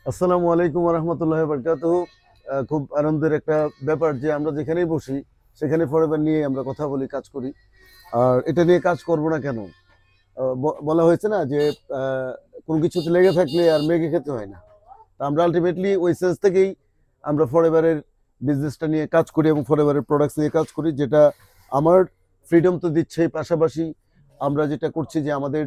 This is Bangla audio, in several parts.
আসসালামু আলাইকুম রহমতুল্লাহ বরকাতুহু। খুব আনন্দের একটা ব্যাপার যে আমরা যেখানেই বসি সেখানে ফরএভার নিয়ে আমরা কথা বলি, কাজ করি। আর এটা নিয়ে কাজ করব না কেন? বলা হয়েছে না যে কোনো কিছুতে লেগে থাকলে আর মেঘে খেতে হয় না। তা আমরা আলটিমেটলি ওই সেন্স থেকেই আমরা ফরএভারের বিজনেসটা নিয়ে কাজ করি এবং ফরএভারের প্রোডাক্টস নিয়ে কাজ করি, যেটা আমার ফ্রিডম তো দিচ্ছে, পাশাপাশি আমরা যেটা করছি যে আমাদের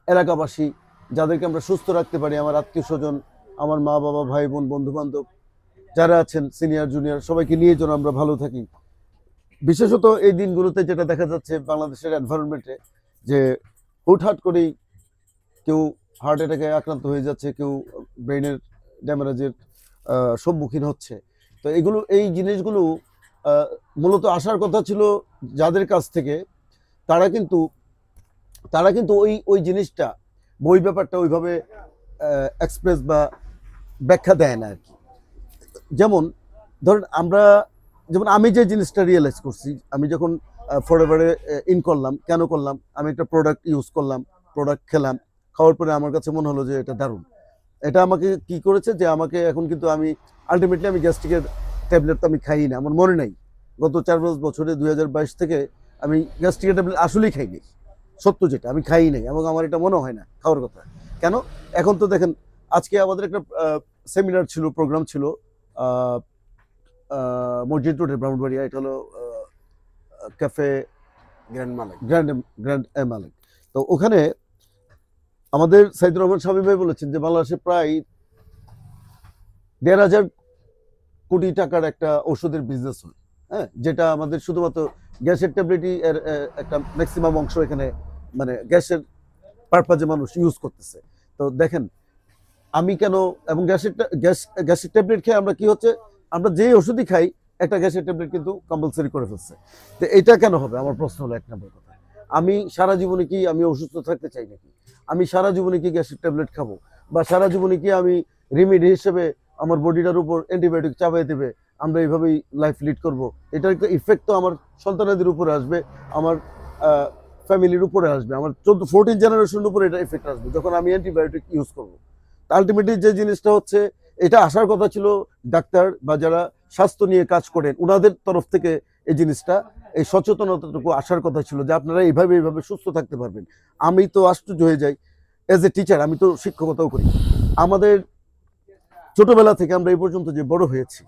এলাকাবাসী যাদেরকে আমরা সুস্থ রাখতে পারি, আমার আত্মীয় স্বজন, আমার মা বাবা, ভাই বোন, বন্ধু বান্ধব যারা আছেন, সিনিয়র জুনিয়র, সবাইকে নিয়ে যেন আমরা ভালো থাকি। বিশেষত এই দিনগুলোতে যেটা দেখা যাচ্ছে বাংলাদেশের এনভায়রনমেন্টে, যে হুটহাট করেই কেউ হার্ট অ্যাটাকে আক্রান্ত হয়ে যাচ্ছে, কেউ ব্রেনের ড্যামেজের সম্মুখীন হচ্ছে। তো এগুলো, এই জিনিসগুলো মূলত আসার কথা ছিল যাদের কাছ থেকে, তারা কিন্তু তারা কিন্তু ওই ওই জিনিসটা, বই ব্যাপারটা ওইভাবে এক্সপ্রেস বা ব্যাখ্যা দেয় না আর কি। যেমন ধরেন আমরা, যেমন আমি যে জিনিসটা রিয়েলাইজ করছি, আমি যখন ফরএভারে ইন করলাম, কেন করলাম, আমি একটা প্রোডাক্ট ইউজ করলাম, প্রোডাক্ট খেলাম, খাওয়ার পরে আমার কাছে মনে হলো যে এটা দারুণ। এটা আমাকে কি করেছে যে আমাকে এখন কিন্তু আমি আলটিমেটলি আমি গ্যাস্ট্রিকের ট্যাবলেট তো আমি খাই না, আমার মনে নাই গত 4-5 বছরে 2022 থেকে আমি গ্যাস্ট্রিকের ট্যাবলেট আসলেই খাইনি। সত্য যেটা, আমি খাই নাই এবং আমার এটা মনে হয় না খাওয়ার কথা। কেন? এখন তো দেখেন, আজকে আমাদের একটা সেমিনার ছিল, প্রোগ্রাম ছিল মসজিদ রোডে, ব্রাহ্মণবাড়িয়া। এটা হলো ক্যাফে গ্র্যান্ড মালিক। গ্র্যান্ড গ্র্যান্ড এ মালিক। তো ওখানে আমাদের সাইদুর রহমান স্বামী ভাই বলেছেন যে বাংলাদেশে প্রায় 1,500 কোটি টাকার একটা ওষুধের বিজনেস হয়। হ্যাঁ, যেটা আমাদের শুধুমাত্র গ্যাসের ট্যাবলেটই এর একটা ম্যাক্সিমাম অংশ এখানে, মানে গ্যাসের পারপাজে মানুষ ইউজ করতেছে। তো দেখেন, আমি কেন, এবং গ্যাসের ট্যাবলেট খেয়ে আমরা কি হচ্ছে, আমরা যে ওষুধই খাই একটা গ্যাসের ট্যাবলেট কিন্তু কম্পালসারি করে ফেলছে। তো এটা কেন হবে? আমার প্রশ্ন হলো, এক নম্বর কথা, আমি সারা জীবনে কি আমি অসুস্থ থাকতে চাই নাকি? আমি সারা জীবনে কি গ্যাসের ট্যাবলেট খাবো? বা সারা জীবনে কি আমি রেমেডি হিসেবে আমার বডিটার উপর অ্যান্টিবায়োটিক চাপাই দেবে, আমরা এইভাবেই লাইফ লিড করব? এটার একটা ইফেক্ট তো আমার সন্তানদের উপরে আসবে, আমার ফ্যামিলির উপরে আসবে, আমার 14 জেনারেশনের উপরে এটা ইফেক্ট আসবে যখন আমি অ্যান্টিবায়োটিক ইউজ করবো। আলটিমেটলি যে জিনিসটা হচ্ছে, এটা আসার কথা ছিল ডাক্তার বা যারা স্বাস্থ্য নিয়ে কাজ করেন ওনাদের তরফ থেকে এই জিনিসটা, এই সচেতনতাটুকু আসার কথা ছিল যে আপনারা এইভাবে এইভাবে সুস্থ থাকতে পারবেন। আমি তো আশ্চর্য হয়ে যাই, এজ এ টিচার, আমি তো শিক্ষকতাও করি। আমাদের ছোটবেলা থেকে আমরা এই পর্যন্ত যে বড় হয়েছি,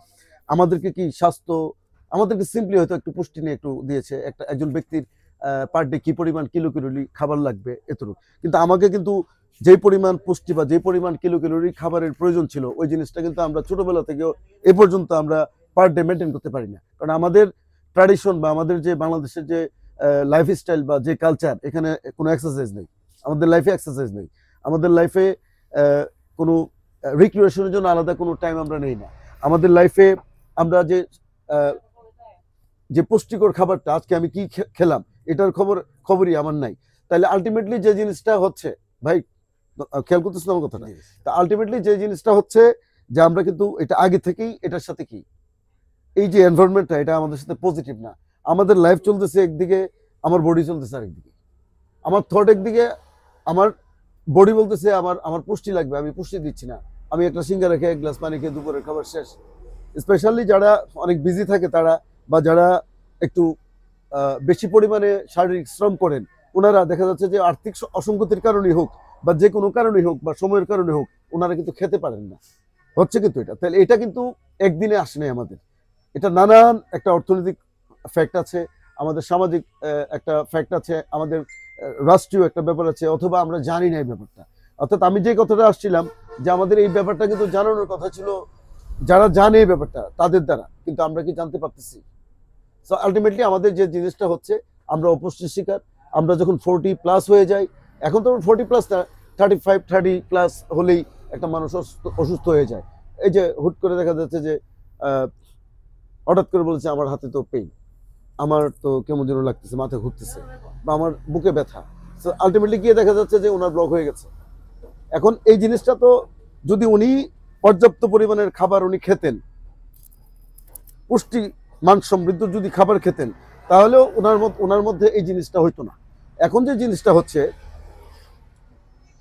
আমাদেরকে কি স্বাস্থ্য, আমাদেরকে সিম্পলি হয়তো একটু পুষ্টি নিয়ে একটু দিয়েছে, একজন ব্যক্তির পার ডে কি পরিমাণ কিলো ক্যালোরি খাবার লাগবে এতটুকু। কিন্তু আমাকে কিন্তু যে পরিমাণ পুষ্টি বা যে পরিমাণ কিলো ক্যালোরি খাবারের প্রয়োজন ছিল, ওই জিনিসটা কিন্তু আমরা ছোটবেলা থেকেও এ পর্যন্ত আমরা পার ডে মেনটেন করতে পারি না। কারণ আমাদের ট্র্যাডিশন বা আমাদের যে বাংলাদেশের যে লাইফস্টাইল বা যে কালচার, এখানে কোনো এক্সারসাইজ নেই, আমাদের লাইফে এক্সারসাইজ নেই, আমাদের লাইফে কোনো রিক্রিয়েশনের জন্য আলাদা কোনো টাইম আমরা নেই না। আমাদের লাইফে আমরা যে যে পুষ্টিকর খাবারটা আজকে আমি কি খেলাম এটার খবরই আমার নাই। তাহলে আলটিমেটলি যে জিনিসটা হচ্ছে, ভাই খেয়াল করতেছেন আমার কথাটা? তা আলটিমেটলি যে জিনিসটা হচ্ছে যে আমরা কিন্তু এটা আগে থেকেই এটার সাথে কি, এই যে এনভায়রনমেন্টটা, এটা আমাদের সাথে পজিটিভ না। আমাদের লাইফ চলতেছে একদিকে, আমার বডি চলতেছে আরেকদিকে, আমার থট একদিকে, আমার বডি বলতেছে আমার আমার পুষ্টি লাগবে, আমি পুষ্টি দিচ্ছি না। আমি একটা সিঙ্গারা খেয়ে, এক গ্লাস পানি খেয়ে দুপুরের খাবার শেষ। স্পেশালি যারা অনেক বিজি থাকে তারা, বা যারা একটু বেশি পরিমাণে শারীরিক শ্রম করেন, ওনারা দেখা যাচ্ছে যে আর্থিক অসঙ্গতির কারণেই হোক বা যে কোনো কারণেই হোক বা সময়ের কারণে হোক, ওনারা কিন্তু খেতে পারেন না। হচ্ছে কিন্তু এটা, তাহলে এটা কিন্তু একদিনে আসে নাই আমাদের। এটা নানান একটা অর্থনৈতিক ফ্যাক্ট আছে, আমাদের সামাজিক একটা ফ্যাক্ট আছে, আমাদের রাষ্ট্রীয় একটা ব্যাপার আছে, অথবা আমরা জানি না এই ব্যাপারটা। অর্থাৎ আমি যে কথাটা আসছিলাম, যে আমাদের এই ব্যাপারটা কিন্তু জানানোর কথা ছিল যারা জানে এই ব্যাপারটা তাদের দ্বারা, কিন্তু আমরা কি জানতে পারতেছি? সো আলটিমেটলি আমাদের যে জিনিসটা হচ্ছে, আমরা অপুষ্টির শিকার। আমরা যখন 40+ হয়ে যাই, এখন তো 40+ না, 35-30+ হলেই একটা মানুষ অসুস্থ হয়ে যায়। এই যে হুট করে দেখা যাচ্ছে যে হঠাৎ করে বলেছে আমার হাতে তো পেইন, আমার তো কেমন যেন লাগতেছে, মাথা ঘুরতেছে, বা আমার বুকে ব্যথা। সো আলটিমেটলি গিয়ে দেখা যাচ্ছে যে ওনার ব্লক হয়ে গেছে। এখন এই জিনিসটা তো, যদি উনি পর্যাপ্ত পরিমাণের খাবার উনি খেতেন, পুষ্টি মান সমৃদ্ধ যদি খাবার খেতেন, তাহলেও ওনার মধ্যে এই জিনিসটা হইতো না। এখন যে জিনিসটা হচ্ছে,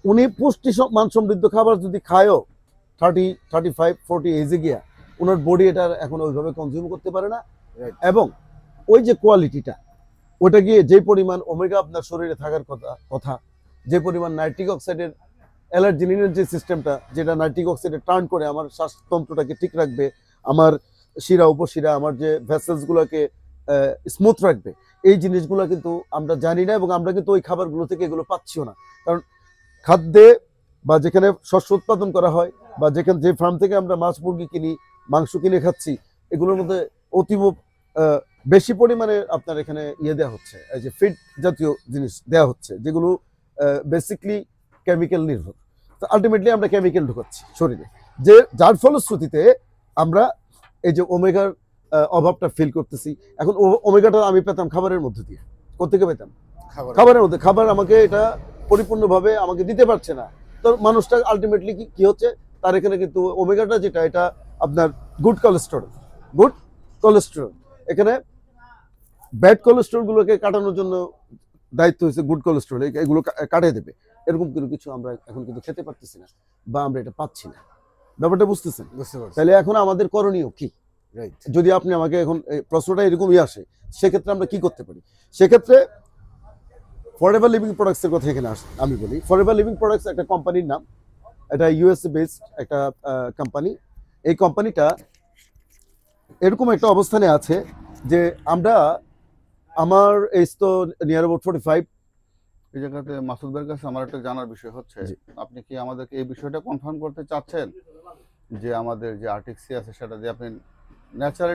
উনি পুষ্টি মান সমৃদ্ধ খাবার যদি খায়ও, 35-40 এজে গিয়া ওনার বডি এটা এখন ওইভাবে কনজিউম করতে পারে না। Right. এবং ওই যে কোয়ালিটিটা, ওটা গিয়ে যে পরিমাণ ওমেগা আপনার শরীরে থাকার কথা, যে পরিমাণ নাইট্রিক অক্সাইডের অ্যালার্জিনিনের যে সিস্টেমটা, যেটা নাইট্রিক অক্সাইডে টার্ন করে আমার শ্বাসতন্ত্রটাকে ঠিক রাখবে, আমার শিরা উপশিরা, আমার যে ভেসেলসগুলোকে স্মুথ রাখবে, এই জিনিসগুলো কিন্তু আমরা জানি না, এবং আমরা কিন্তু ওই খাবারগুলো থেকে এগুলো পাচ্ছিও না। কারণ খাদ্যে বা যেখানে শস্য উৎপাদন করা হয়, বা যেখানে যে ফার্ম থেকে আমরা মাছ মুরগি কিনি, মাংস কিনে খাচ্ছি, এগুলোর মধ্যে অতীব বেশি পরিমাণে আপনার এখানে দেওয়া হচ্ছে, এই যে ফিড জাতীয় জিনিস দেওয়া হচ্ছে, যেগুলো বেসিকলি কেমিক্যাল নির্ভর। তো আলটিমেটলি আমরা কেমিক্যাল ঢুকাচ্ছি শরীরে, যার ফলশ্রুতিতে আমরা এই যে ওমেগার অভাবটা ফিল করতেছি। এখন ওমেগাটা আমি পেতাম খাবারের মধ্যে দিয়ে। কোথেকে পেতাম? খাবারের মধ্যে। খাবার আমাকে এটা পরিপূর্ণভাবে আমাকে দিতে পারছে না। তো মানুষটা আলটিমেটলি কি হচ্ছে, তার এখানে কিন্তু ওমেগাটা যেটা, এটা আপনার গুড কোলেস্টেরল। এখানে ব্যাড কোলেস্টেরল গুলোকে কাটানোর জন্য দায়িত্ব হয়েছে গুড কোলেস্টেরল, এগুলো কাটিয়ে দেবে। এরকম কোনো কিছু আমরা এখন কিন্তু খেতে পারতেছি না, বা আমরা এটা পাচ্ছি না। ব্যাপারটা বুঝতেছেন? বুঝতে পারছি। তাহলে এখন আমাদের করণীয় কি? রাইট। যদি আপনি আমাকে এখন প্রশ্নটা এরকমই আসে, সেক্ষেত্রে আমরা কি করতে পারি? সেক্ষেত্রে ফরএভার লিভিং প্রোডাক্টসের কথা এখানে আসে। আমি বলি ফরএভার লিভিং প্রোডাক্টস একটা কোম্পানির নাম, এটা ইউএসএ বেসড একটা কোম্পানি। এই কোম্পানিটা এরকম একটা অবস্থানে আছে যে আমার এজ তো নিয়ার অ্যাবাউট 45। এই জায়গাতে মাসুদ ভাইয়ের কাছে আমার একটা জানার বিষয় হচ্ছে, জি। আপনি কি আমাদেরকে এই বিষয়টা কনফার্ম করতে চাচ্ছেন যে আমাদের যে আর্টিক্সি আছে সেটা দিয়ে আপনি ন্যাচারাল